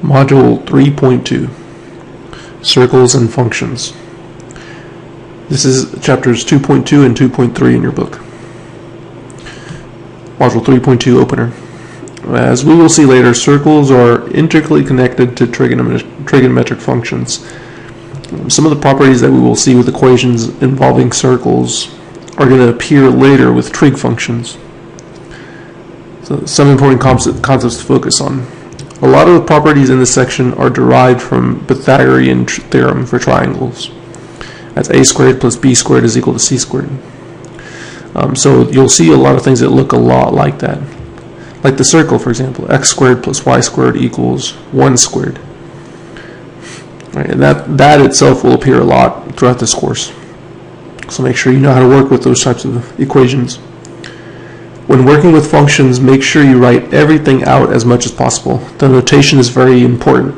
Module 3.2, Circles and Functions. This is chapters 2.2 and 2.3 in your book. Module 3.2 opener. As we will see later, circles are intricately connected to trigonometric functions. Some of the properties that we will see with equations involving circles are going to appear later with trig functions. So some important concepts to focus on. A lot of the properties in this section are derived from Pythagorean theorem for triangles. That's a squared plus b squared is equal to c squared. So you'll see a lot of things that look a lot like that. Like the circle, for example, x squared plus y squared equals 1 squared. Right, and that itself will appear a lot throughout this course. So make sure you know how to work with those types of equations. When working with functions, make sure you write everything out as much as possible. The notation is very important,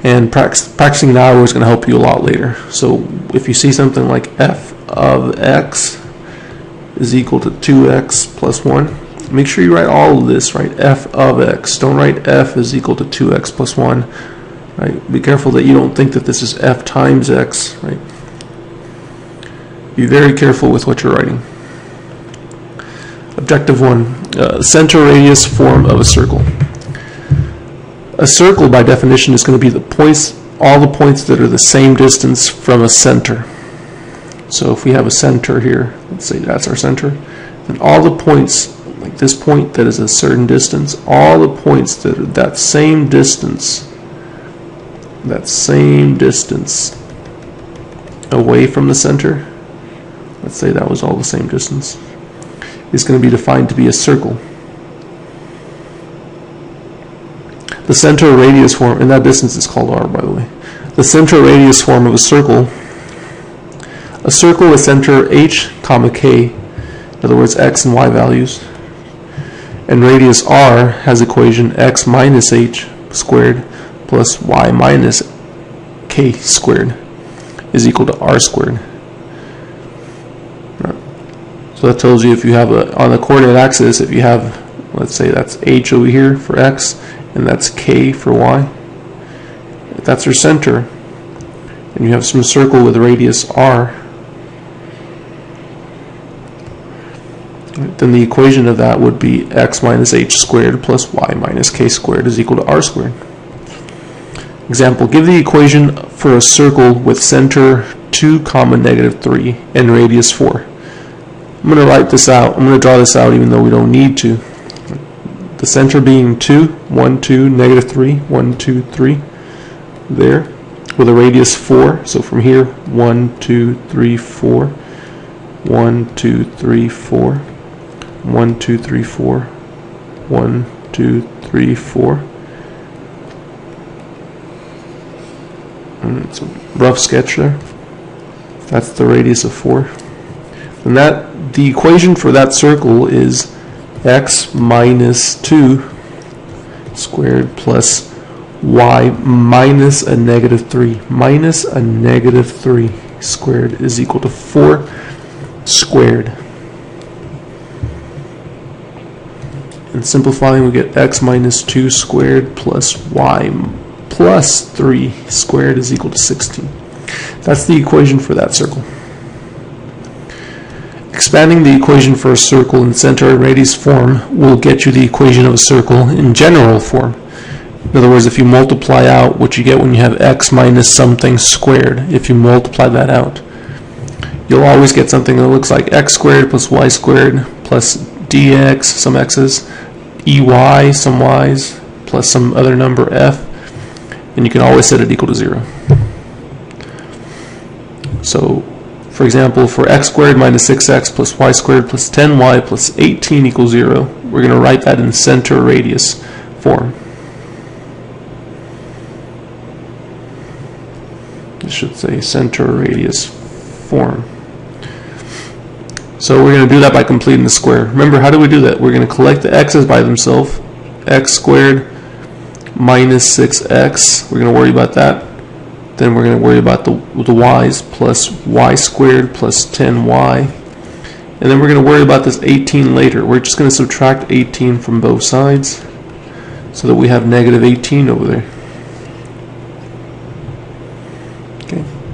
and practicing now is going to help you a lot later. So if you see something like f of x is equal to 2x plus 1, make sure you write all of this, right? F of x. Don't write f is equal to 2x plus 1. Right? Be careful that you don't think that this is f times x. Right? Be very careful with what you're writing. Objective 1, center radius form of a circle. A circle, by definition, is going to be all the points that are the same distance from a center. So if we have a center here, let's say that's our center, then all the points, like this point that is a certain distance, all the points that are that same distance away from the center, let's say that was all the same distance, is going to be defined to be a circle. The center radius form, and that distance is called r, by the way. The center radius form of a circle with center h, comma k, in other words x and y values, and radius r has equation x minus h squared plus y minus k squared is equal to r squared. So that tells you if you have on the coordinate axis, if you have, let's say that's h over here for x, and that's k for y, if that's your center, and you have some circle with radius r, then the equation of that would be x minus h squared plus y minus k squared is equal to r squared. Example, give the equation for a circle with center 2, negative 3 and radius 4. I'm going to write this out. I'm going to draw this out even though we don't need to. The center being 2, 1, 2, negative 3, 1, 2, 3, there, with a radius 4. So from here, 1, 2, 3, 4, 1, 2, 3, 4, 1, 2, 3, 4, 1, 2, 3, 4. And it's a rough sketch there. That's the radius of 4. And the equation for that circle is x minus 2 squared plus y minus a negative 3. Minus a negative 3 squared is equal to 4 squared. And simplifying, we get x minus 2 squared plus y plus 3 squared is equal to 16. That's the equation for that circle. Expanding the equation for a circle in center and radius form will get you the equation of a circle in general form. In other words, if you multiply out what you get when you have x minus something squared, if you multiply that out, you'll always get something that looks like x squared plus y squared plus dx, some x's, ey, some y's, plus some other number f, and you can always set it equal to 0. So, for example, for x squared minus 6x plus y squared plus 10y plus 18 equals 0, we're going to write that in center radius form. It should say center radius form. So we're going to do that by completing the square. Remember, how do we do that? We're going to collect the x's by themselves. X squared minus 6x, we're going to worry about that. Then we're going to worry about the y's, plus y squared plus 10y. And then we're going to worry about this 18 later. We're just going to subtract 18 from both sides so that we have negative 18 over there.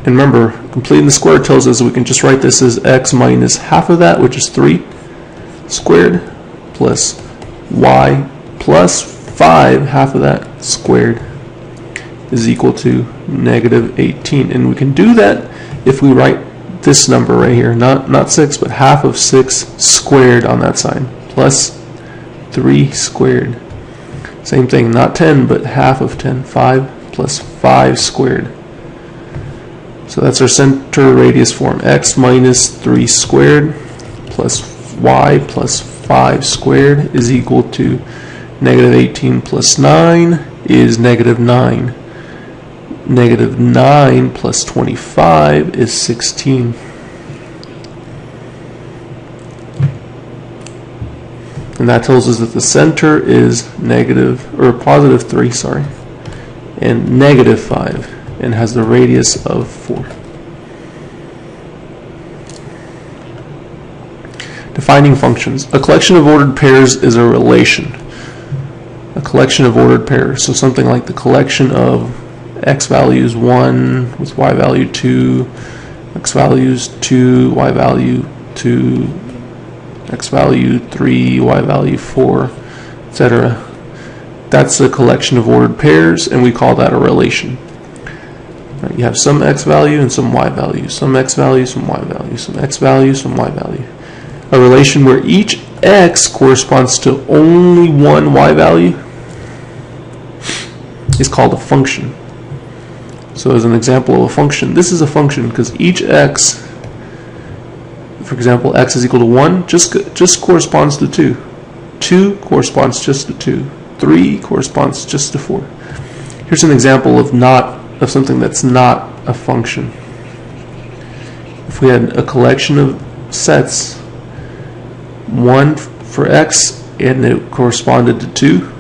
And remember, completing the square tells us we can just write this as x minus half of that, which is 3 squared, plus y plus 5 half of that squared is equal to negative 18. And we can do that if we write this number right here, not 6, but half of 6 squared on that side, plus 3 squared. Same thing, not 10, but half of 10, 5 plus 5 squared. So that's our center radius form, x minus 3 squared plus y plus 5 squared is equal to negative 18 plus 9 is negative 9. Negative 9 plus 25 is 16. And that tells us that the center is positive 3, sorry, and negative 5, and has the radius of 4. Defining functions. A collection of ordered pairs is a relation. A collection of ordered pairs. So something like the collection of x values 1 with y value 2, x values 2, y value 2, x value 3, y value 4, etc. That's a collection of ordered pairs, and we call that a relation. Right, you have some x value and some y value, some x value, some y value, some x value, some y value. A relation where each x corresponds to only one y value is called a function. So as an example of a function, this is a function because each x, for example, x is equal to 1, just corresponds to 2. 2 corresponds just to 2. 3 corresponds just to 4. Here's an example of something that's not a function. If we had a collection of sets, 1 for x, and it corresponded to 2,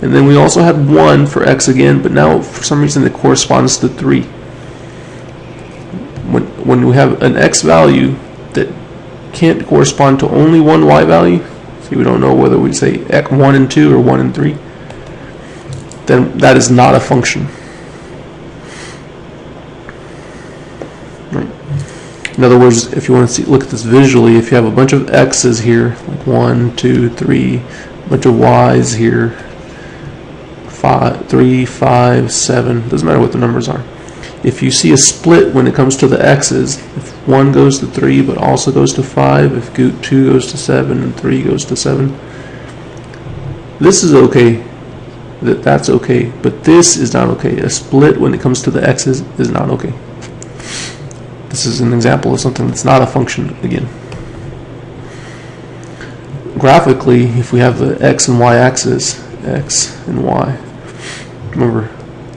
and then we also had 1 for x again, but now for some reason it corresponds to 3. When we have an x value that can't correspond to only one y value, see, we don't know whether we say 1 and 2 or 1 and 3, then that is not a function. Right. In other words, if you want to look at this visually, if you have a bunch of x's here, like 1, 2, 3, a bunch of y's here, 3, 5, 7, doesn't matter what the numbers are. If you see a split when it comes to the x's, if 1 goes to 3 but also goes to 5, if 2 goes to 7 and 3 goes to 7, this is okay, that's okay, but this is not okay. A split when it comes to the x's is not okay. This is an example of something that's not a function again. Graphically, if we have the x and y axis, x and y, remember,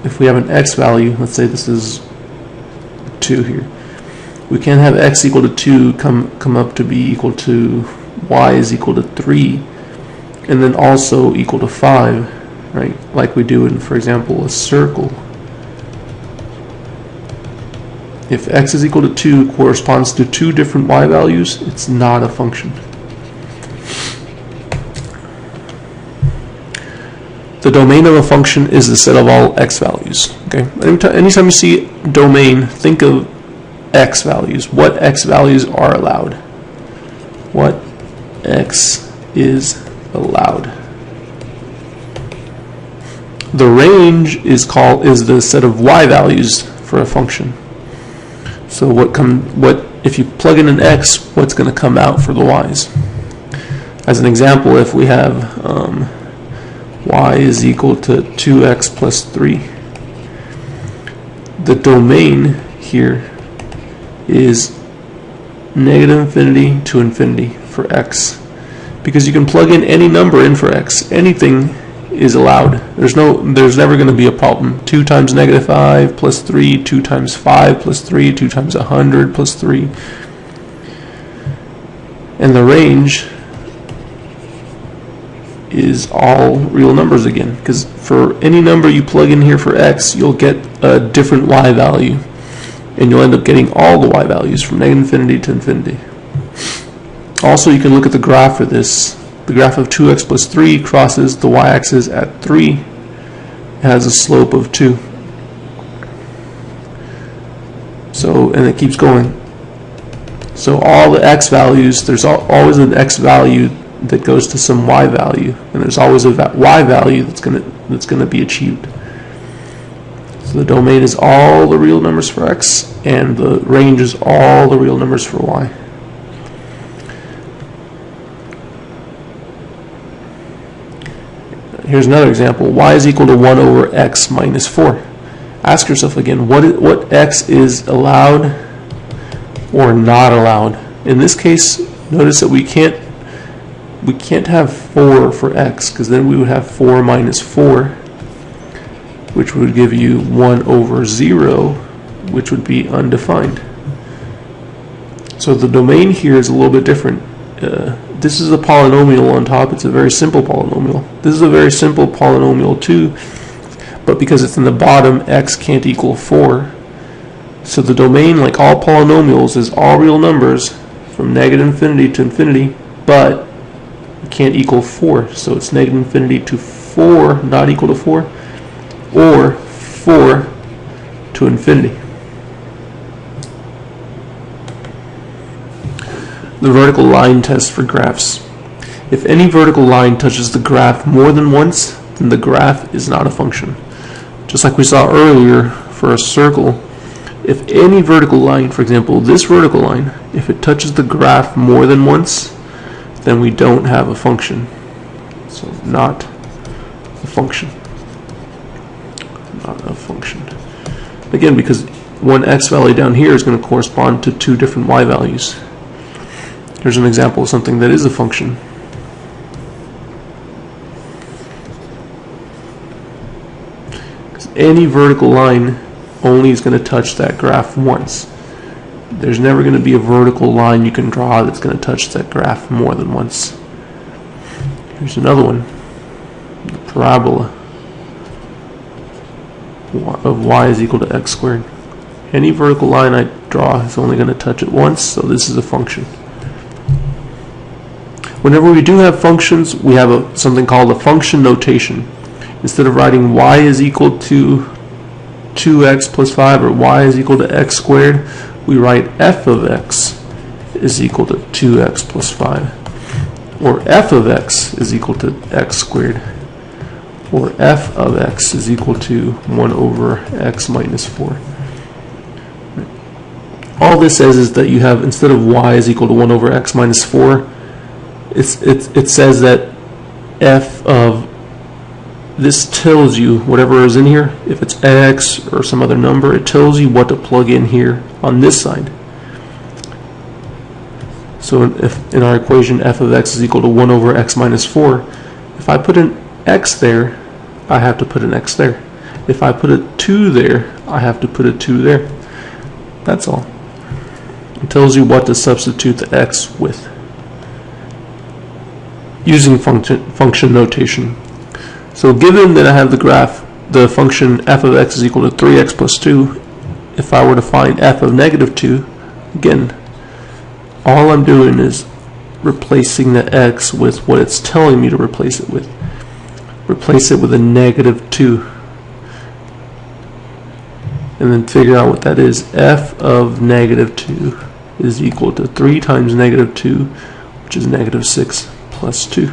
if we have an x value, let's say this is 2 here, we can't have x equal to 2 come up to be equal to y is equal to 3 and then also equal to 5, right? Like we do in, for example, a circle. If x is equal to 2 corresponds to 2 different y values, it's not a function. The domain of a function is the set of all x values. Okay. Anytime you see domain, think of x values. What x values are allowed? What x is allowed? The range is the set of y values for a function. So if you plug in an x, what's going to come out for the y's? As an example, if we have y is equal to 2x plus 3. The domain here is negative infinity to infinity for x. Because you can plug in any number in for x. Anything is allowed. There's never going to be a problem. 2 times negative 5 plus 3, 2 times 5 plus 3, 2 times 100 plus 3. And the range is all real numbers again, because for any number you plug in here for x, you'll get a different y value, and you'll end up getting all the y values from negative infinity to infinity. Also, you can look at the graph for this. The graph of 2x plus 3 crosses the y-axis at 3. It has a slope of 2. So, and it keeps going. So all the x values, there's always an x value that goes to some y value, and there's always a y value that's going to be achieved. So the domain is all the real numbers for x, and the range is all the real numbers for y. Here's another example. Y is equal to 1 over x minus 4. Ask yourself again, what x is allowed or not allowed? In this case, notice that we can't have 4 for x, because then we would have 4 minus 4, which would give you 1 over 0, which would be undefined. So the domain here is a little bit different. This is a polynomial on top. It's a very simple polynomial. This is a very simple polynomial too, but because it's in the bottom, x can't equal 4. So the domain, like all polynomials, is all real numbers from negative infinity to infinity, but it can't equal 4. So it's negative infinity to 4 not equal to 4, or 4 to infinity. The vertical line test for graphs. If any vertical line touches the graph more than once, then the graph is not a function. Just like we saw earlier for a circle, if any vertical line, for example this vertical line, if it touches the graph more than once, then we don't have a function. So not a function. Not a function. Again, because one x value down here is going to correspond to 2 different y values. Here's an example of something that is a function. Because any vertical line only is going to touch that graph once. There's never going to be a vertical line you can draw that's going to touch that graph more than once. Here's another one. The parabola of y is equal to x squared. Any vertical line I draw is only going to touch it once, so this is a function. Whenever we do have functions, we have something called a function notation. Instead of writing y is equal to 2x plus 5 or y is equal to x squared, we write f of x is equal to 2x plus 5, or f of x is equal to x squared, or f of x is equal to 1 over x minus 4. All this says is that you have, instead of y is equal to 1 over x minus 4, it says that f of this tells you whatever is in here. If it's x or some other number, it tells you what to plug in here on this side. So if in our equation f of x is equal to 1 over x minus 4, if I put an x there, I have to put an x there. If I put a 2 there, I have to put a 2 there. That's all. It tells you what to substitute the x with using function notation. So given that I have the graph, the function f of x is equal to 3x plus 2, if I were to find f of negative 2, again, all I'm doing is replacing the x with what it's telling me to replace it with. Replace it with a negative 2. And then figure out what that is. F of negative 2 is equal to 3 times negative 2, which is negative 6 plus 2.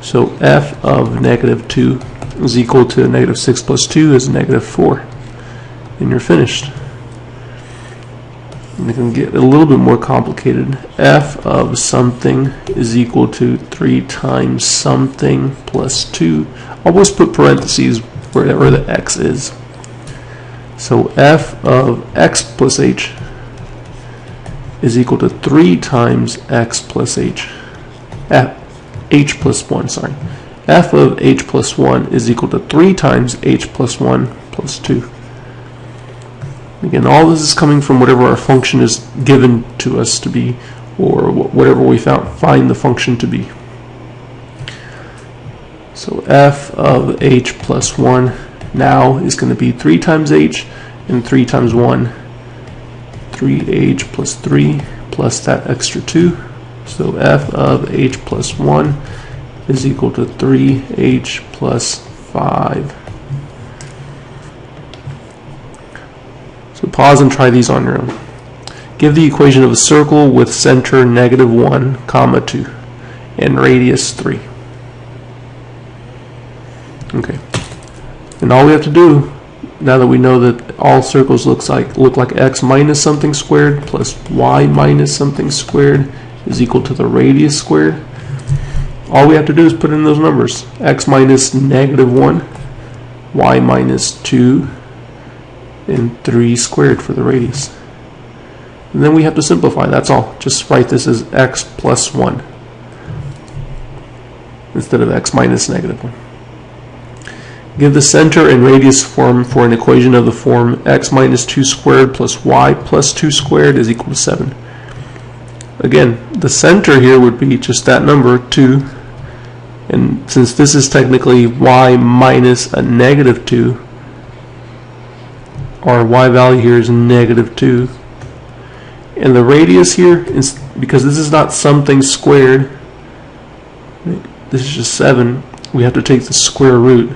So f of negative 2 is equal to negative 6 plus 2 is negative 4. And you're finished. And it can get a little bit more complicated. F of something is equal to 3 times something plus 2. Always put parentheses wherever the x is. So f of x plus h is equal to 3 times x plus h. H plus 1, sorry. F of h plus 1 is equal to 3 times h plus 1 plus 2. Again, all this is coming from whatever our function is given to us to be, or whatever we find the function to be. So f of h plus 1 now is going to be 3 times h and 3 times 1. 3h plus 3 plus that extra 2. So f of h plus 1 is equal to 3h plus 5. So pause and try these on your own. Give the equation of a circle with center -1, 2 and radius 3. Okay, and all we have to do, now that we know that all circles look like x minus something squared plus y minus something squared is equal to the radius squared, all we have to do is put in those numbers: x minus -1, y minus 2, and 3 squared for the radius. And then we have to simplify, that's all. Just write this as x plus 1 instead of x minus -1. Give the center and radius form for an equation of the form x minus 2 squared plus y plus 2 squared is equal to 7. Again, the center here would be just that number, 2, and since this is technically y minus a -2, our y value here is -2, and the radius here, is because this is not something squared, this is just 7, we have to take the square root.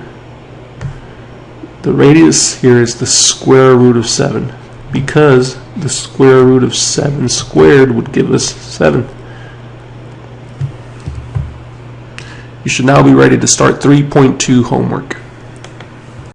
The radius here is the square root of 7, because the square root of 7 squared would give us 7. You should now be ready to start 3.2 homework.